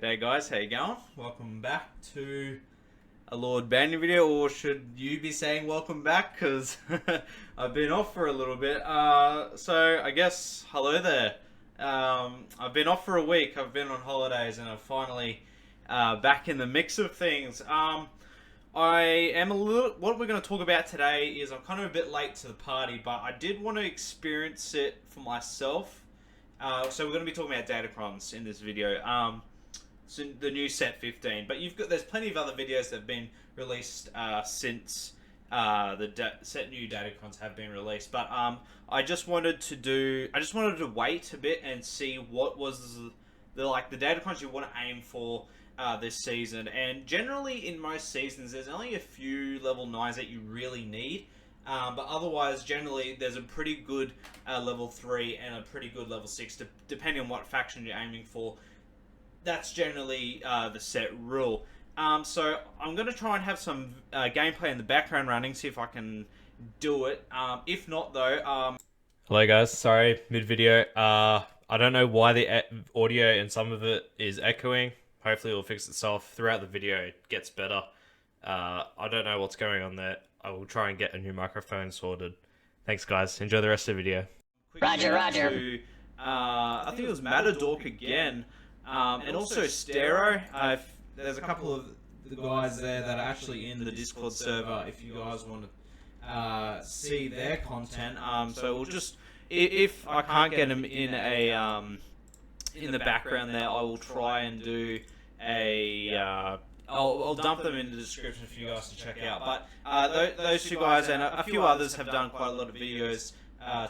G'day guys, how you going? Welcome back to a Lord BANE video, or should you be saying welcome back, because I've been off for a little bit. So I guess, hello there. I've been off for a week, I've been on holidays, and I'm finally back in the mix of things. I am a little, what we're going to talk about today is I'm kind of a bit late to the party, but I did want to experience it for myself. So we're going to be talking about Datacrons in this video. So the new set 15, but there's plenty of other videos that have been released since the set new Datacrons have been released. But I just wanted to wait a bit and see what was the Datacrons you want to aim for this season. And generally in most seasons, there's only a few level 9s that you really need. But otherwise, generally, there's a pretty good level 3 and a pretty good level 6, depending on what faction you're aiming for. That's generally the set rule. So I'm going to try and have some gameplay in the background running, see if I can do it. If not, though... Hello guys, sorry, mid-video. I don't know why the audio in some of it is echoing. Hopefully it'll fix itself. Throughout the video, it gets better. I don't know what's going on there. I will try and get a new microphone sorted. Thanks guys, enjoy the rest of the video. Roger. I think it was Matadork again. And also Stero. There's a couple of the guys there that are actually in the Discord server if you guys want to see their content. So we'll just, if I can't get them in in the background there, I will try and do I'll dump them in the description for you guys to check out. But those two guys and a few others have done quite a lot of videos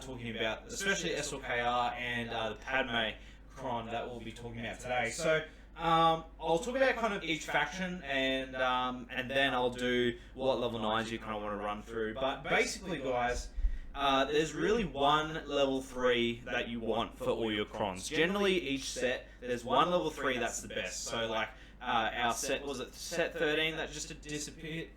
talking about, especially SLKR and the Padme Cron that we'll be talking about today. So I'll talk about kind of each faction, and then I'll do what level 9s you kind of want to run through. But basically, guys, there's really one level 3 that you want for all your crons. Generally, each set, there's one level 3 that's the best. So like our set, was it set 13 that just disappeared?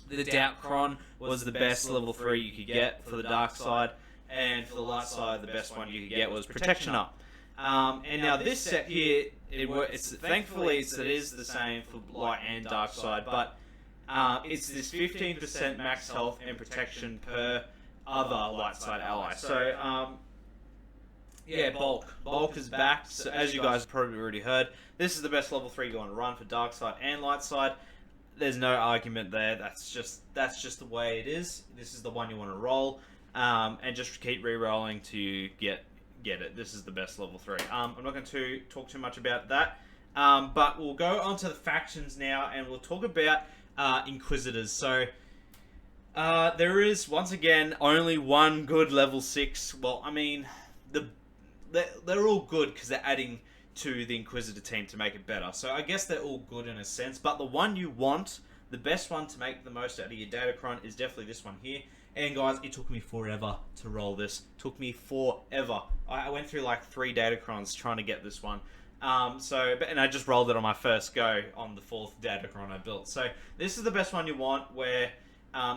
The Datacron was the best level 3 you could get for the dark side, and for the light side, the best one you could get was Protection Up. And now this set here, thankfully it is the same for light and dark side, but it's this 15% max health and protection per other light side ally. So yeah, Bulk is back. So as you guys probably already heard, this is the best level 3 you want to run for dark side and light side. There's no argument there. That's just the way it is. This is the one you want to roll, and just keep re-rolling to get it. This is the best level 3. I'm not going to talk too much about that, but we'll go on to the factions now, and we'll talk about Inquisitors. So there is, once again, only one good level 6. Well, I mean, they're all good because they're adding to the Inquisitor team to make it better. So I guess they're all good in a sense, but the one you want, the best one to make the most out of your Datacron, is definitely this one here. And guys, it took me forever to roll this. Took me forever. I went through like 3 Datacrons trying to get this one. And I just rolled it on my first go on the 4th Datacron I built. So this is the best one you want, where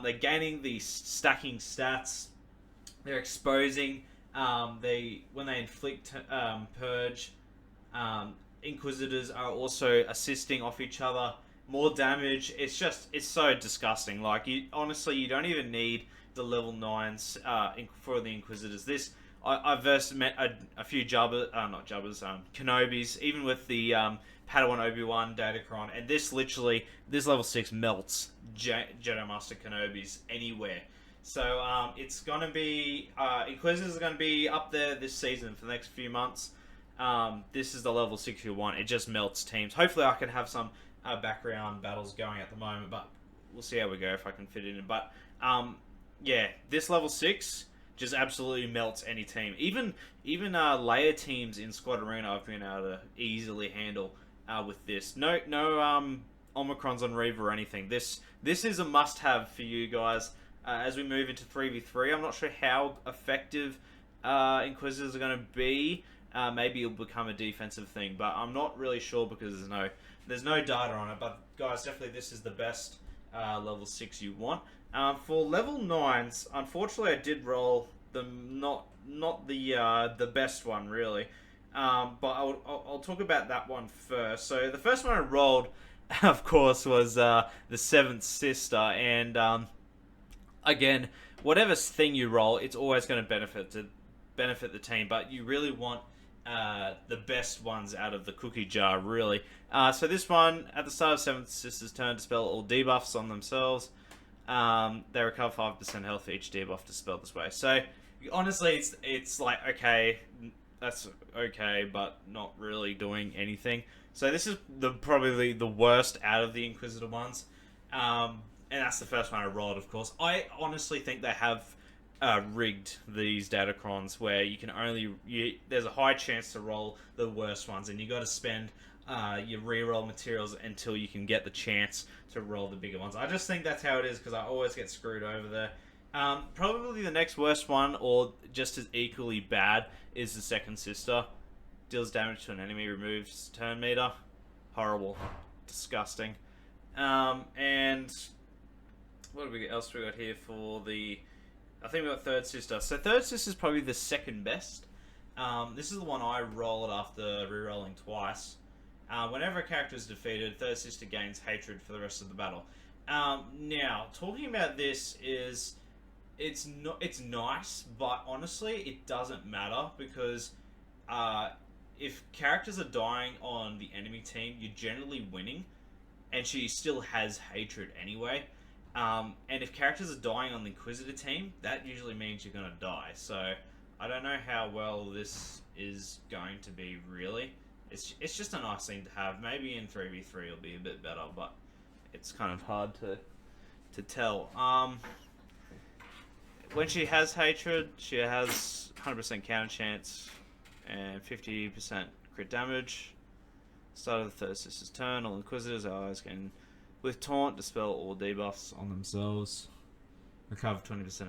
they're gaining these stacking stats. They're exposing. When they inflict purge, Inquisitors are also assisting off each other. More damage. It's so disgusting. Like, honestly, you don't even need the level 9s for the Inquisitors. I've met a few Kenobis, even with the Padawan Obi-Wan Datacron, and this level 6 melts Jedi Master Kenobis anywhere. So it's gonna be Inquisitors are gonna be up there this season for the next few months. This is the level 6 you want. It just melts teams. Hopefully I can have some background battles going at the moment, but we'll see how we go if I can fit it in. But yeah, this level 6 just absolutely melts any team. Even layer teams in Squad Arena I've been able to easily handle with this. No Omicrons on Reaver or anything. This is a must-have for you guys as we move into 3v3. I'm not sure how effective Inquisitors are going to be. Maybe it'll become a defensive thing, but I'm not really sure because there's no data on it. But guys, definitely this is the best level 6 you want. For level 9s, unfortunately I did roll them not the best one really. But I'll talk about that one first. So the first one I rolled, of course, was the Seventh Sister, and again, whatever thing you roll, it's always going to benefit the team. But you really want the best ones out of the cookie jar, really. So this one, at the start of Seventh Sister's turn, dispel all debuffs on themselves. They recover 5% health for each debuff dispelled this way. So honestly, it's like, okay, that's okay, but not really doing anything. So this is probably the worst out of the Inquisitor ones. And that's the first one I rolled, of course. I honestly think they have rigged these Datacrons where you can there's a high chance to roll the worst ones, and you got to spend your reroll materials until you can get the chance to roll the bigger ones. I just think that's how it is because I always get screwed over there. Probably the next worst one, or just as equally bad, is the Second Sister. Deals damage to an enemy, removes turn meter. Horrible. Disgusting. And what else we got here for the... I think we got Third Sister. So Third Sister is probably the second best. This is the one I rolled after rerolling twice. Whenever a character is defeated, Third Sister gains hatred for the rest of the battle. Now, talking about this is... It's nice, but honestly, it doesn't matter because if characters are dying on the enemy team, you're generally winning, and she still has hatred anyway. And if characters are dying on the Inquisitor team, that usually means you're gonna die. So I don't know how well this is going to be really. It's just a nice thing to have. Maybe in 3v3 it'll be a bit better, but it's kind of hard to tell. When she has hatred, she has 100% counter chance and 50% crit damage. Start of the Third Sister's turn, all Inquisitors' allies can, with Taunt, dispel all debuffs on themselves. Recover 20%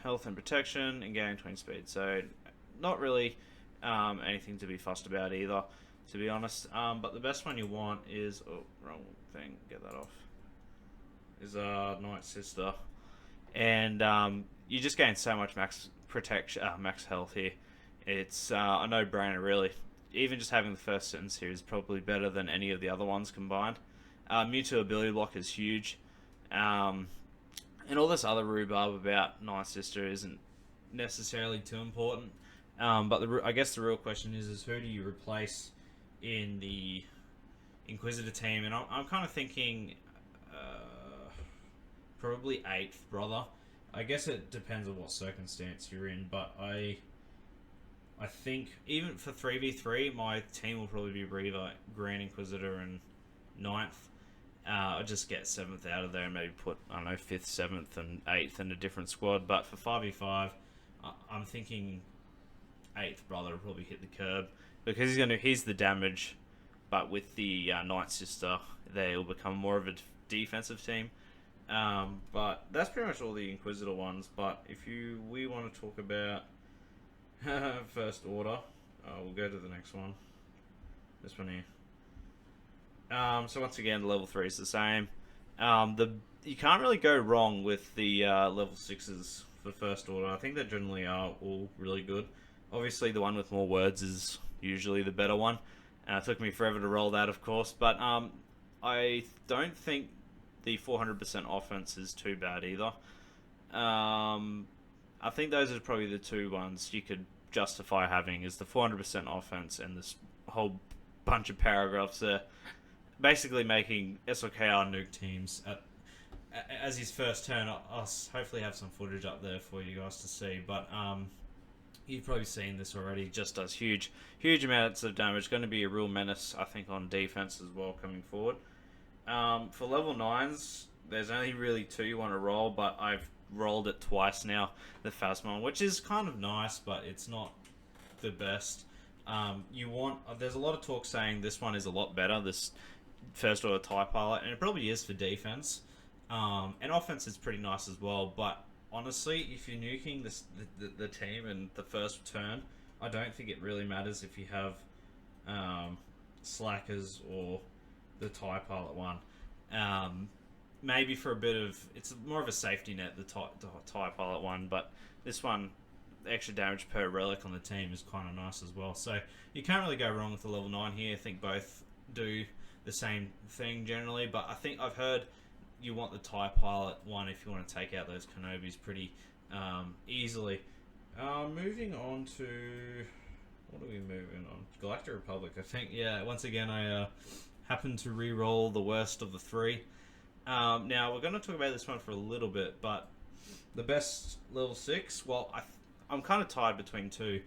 health and protection, and gain 20 speed. So, not really anything to be fussed about either, to be honest. But the best one you want is... Oh, wrong thing. Get that off. Is Night Sister. And you just gain so much max protection, max health here. It's a no-brainer, really. Even just having the first sentence here is probably better than any of the other ones combined. Mewtwo ability block is huge. And all this other rhubarb about Night Sister isn't necessarily too important. But I guess the real question is who do you replace in the Inquisitor team? And I'm kind of thinking... probably 8th brother. I guess it depends on what circumstance you're in, but I think even for 3v3, my team will probably be Reaver, Grand Inquisitor, and 9th. I'll just get 7th out of there and maybe put, I don't know, 5th, 7th, and 8th in a different squad. But for 5v5, I'm thinking 8th brother will probably hit the curb because he's the damage, but with the Night Sister, they'll become more of a defensive team. But that's pretty much all the Inquisitor ones. But if we want to talk about First Order, we'll go to the next one. This one here. So once again, level 3 is the same. You can't really go wrong with the level 6s for First Order. I think they generally are all really good. Obviously, the one with more words is usually the better one. It took me forever to roll that, of course. But I don't think the 400% offense is too bad either. I think those are probably the two ones you could justify having, is the 400% offense and this whole bunch of paragraphs there. Basically making SLKR nuke teams as his first turn. I'll hopefully have some footage up there for you guys to see, but you've probably seen this already. Just does huge amounts of damage. Going to be a real menace, I think, on defense as well coming forward. For level 9s, there's only really 2 you want to roll, but I've rolled it twice now, the Phasmon, which is kind of nice, but it's not the best. There's a lot of talk saying this one is a lot better, this First Order TIE Pilot, and it probably is for defense. And offense is pretty nice as well, but honestly, if you're nuking the team in the first turn, I don't think it really matters if you have Slackers or the TIE Pilot one. Maybe for a bit of... It's more of a safety net, the TIE Pilot one, but this one extra damage per relic on the team is kind of nice as well. So you can't really go wrong with the level 9 here. I think both do the same thing generally, but I think I've heard you want the TIE Pilot one if you want to take out those Kenobis pretty easily. Moving on to... What are we moving on? Galactic Republic, I think. Yeah, once again, I happened to re-roll the worst of the three. Now, we're going to talk about this one for a little bit, but the best level 6, well, I'm kind of tied between two.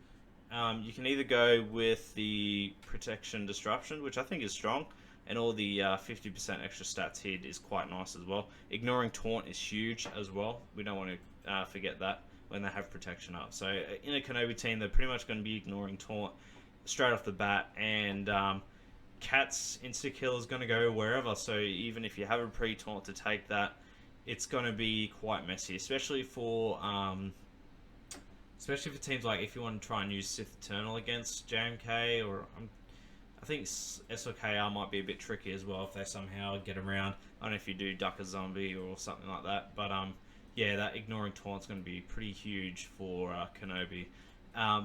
You can either go with the Protection Disruption, which I think is strong, and all the 50% extra stats hit is quite nice as well. Ignoring Taunt is huge as well. We don't want to forget that when they have protection up. So in a Kenobi team, they're pretty much going to be ignoring Taunt straight off the bat, and Cat's insta-kill is going to go wherever, so even if you have a pre-taunt to take that, it's going to be quite messy, especially for teams like if you want to try and use Sith Eternal against JMK, or I think SOKR might be a bit tricky as well if they somehow get around. I don't know if you do Duck a Zombie or something like that, but yeah, that ignoring taunt's going to be pretty huge for Kenobi.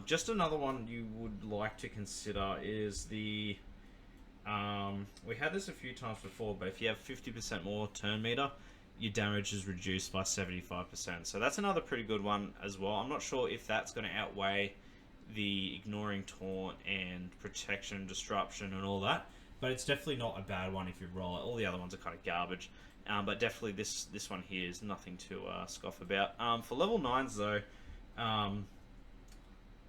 Just another one you would like to consider is the... we had this a few times before, but if you have 50% more turn meter, your damage is reduced by 75%. So that's another pretty good one as well. I'm not sure if that's going to outweigh the ignoring taunt and protection, disruption and all that, but it's definitely not a bad one if you roll it. All the other ones are kind of garbage, but definitely this one here is nothing to scoff about. For level 9s though,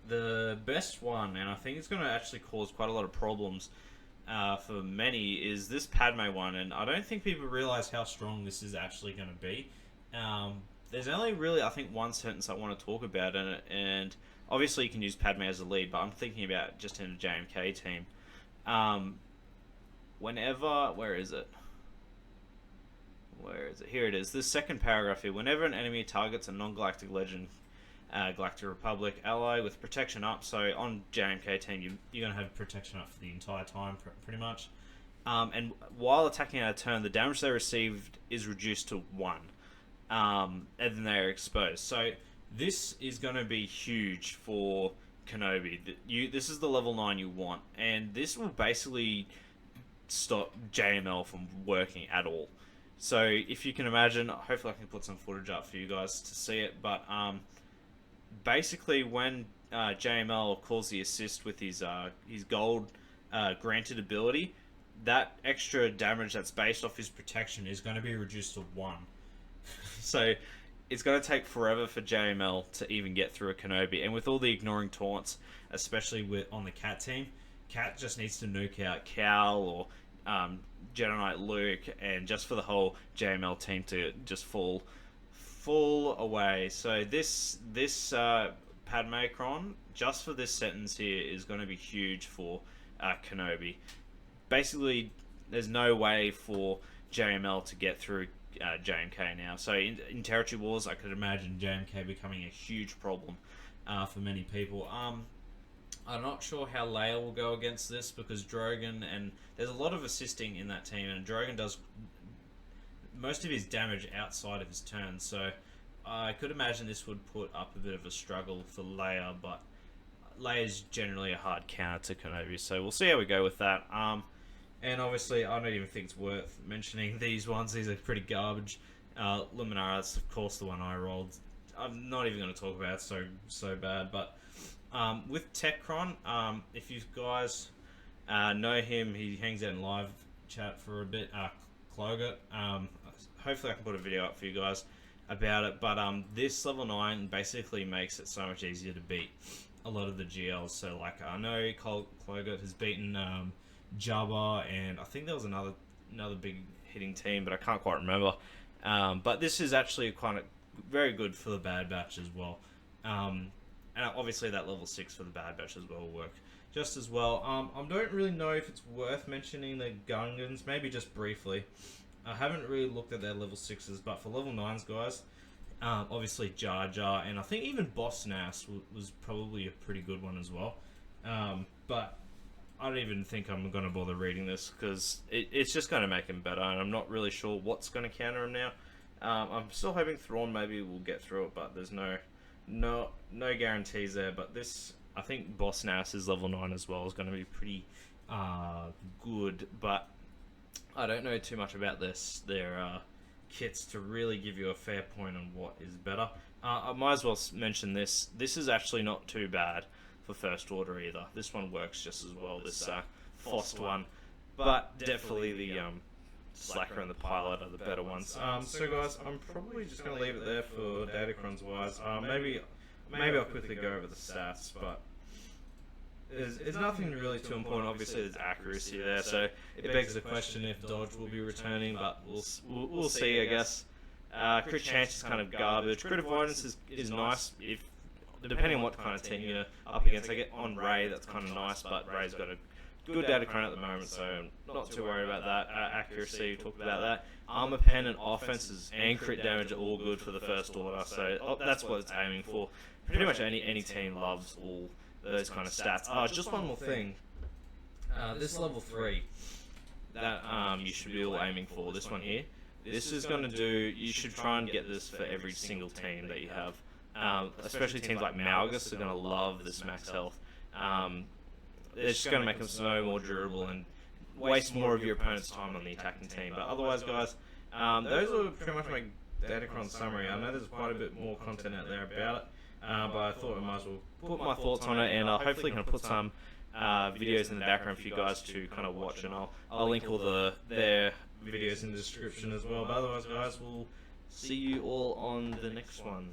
the best one, and I think it's going to actually cause quite a lot of problems for many, is this Padme one, and I don't think people realize how strong this is actually going to be. There's only really, I think, one sentence I want to talk about in it, and obviously you can use Padme as a lead, but I'm thinking about just in a JMK team. Where is it? Here it is. This second paragraph here. Whenever an enemy targets a non-galactic legend, Galactic Republic ally with protection up, so on JMK team you're going to have protection up for the entire time pretty much, and while attacking out of turn, the damage they received is reduced to 1, and then they are exposed. So this is going to be huge for Kenobi. This is the level 9 you want, and this will basically stop JML from working at all. So if you can imagine, hopefully I can put some footage up for you guys to see it, but basically when JML calls the assist with his gold granted ability, that extra damage that's based off his protection is going to be reduced to 1. So it's going to take forever for JML to even get through a Kenobi, and with all the ignoring taunts, especially on the Cat team, Cat just needs to nuke out Cal or Jedi Knight Luke, and just for the whole JML team to just fall away. So this Padme Cron, just for this sentence here, is going to be huge for Kenobi. Basically, there's no way for JML to get through JMK now. So in Territory Wars, I could imagine JMK becoming a huge problem for many people. I'm not sure how Leia will go against this, because Drogon, and there's a lot of assisting in that team, and Drogon does most of his damage outside of his turn, so I could imagine this would put up a bit of a struggle for Leia, but Leia's generally a hard counter to Kenobi, so we'll see how we go with that. And obviously, I don't even think it's worth mentioning these ones. These are pretty garbage. Luminara's, of course, the one I rolled. I'm not even going to talk about it, so bad, but with Techcron, if you guys know him, he hangs out in live chat for a bit. Clogut. Hopefully I can put a video up for you guys about it, but this level 9 basically makes it so much easier to beat a lot of the GLs. So like, I know Clogut has beaten Jabba, and I think there was another big hitting team, but I can't quite remember. But this is actually kind of very good for the Bad Batch as well. And obviously that level 6 for the Bad Batch as well will work just as well. I don't really know if it's worth mentioning the Gungans, maybe just briefly. I haven't really looked at their level 6s, but for level 9s, guys, obviously Jar Jar, and I think even Boss Nass was probably a pretty good one as well. But I don't even think I'm going to bother reading this, because it's just going to make him better, and I'm not really sure what's going to counter him now. I'm still hoping Thrawn maybe will get through it, but there's no no guarantees there, but this, I think Boss Nass is level 9 as well, is going to be pretty good, but I don't know too much about their kits to really give you a fair point on what is better. I might as well mention this. This is actually not too bad for First Order either. This one works just as well, this FOST one, but definitely the Slacker and the Pilot are the better ones. So guys, I'm probably just going to leave it there for Datacrons wise. Maybe I'll quickly go over the stats, but there's nothing really too important. Obviously, there's accuracy there, so it begs the question if Dodge will be returning, but we'll see, I guess. Crit chance is kind of garbage. Crit avoidance is nice if depending on what kind of team you're up against. I get on Ray, that's kind of nice, but Ray's got a good Datacron at the moment, so I'm not too worried about that. Accuracy, we talked about that. Armor pen and offenses and crit damage are all good for the First Order, so that's what it's aiming for. Pretty much any team loves all those kind of stats. Just one more thing. This level 3 that you should be all aiming for, this one here. This is going to do, you should try and get this for every single team that you have. Especially teams like Malgus are going to love this max health. It's just going to make them so more durable and waste more of your opponent's time on the attacking team. But otherwise, guys, those are pretty much my Datacron summary. I know there's quite a bit more content out there about it, but I thought I might as well put my thoughts on it, and hopefully kind of put some videos in the background for you guys to kind of watch, and I'll link all their videos in the description as well. But otherwise, guys, we'll see you all on the next one.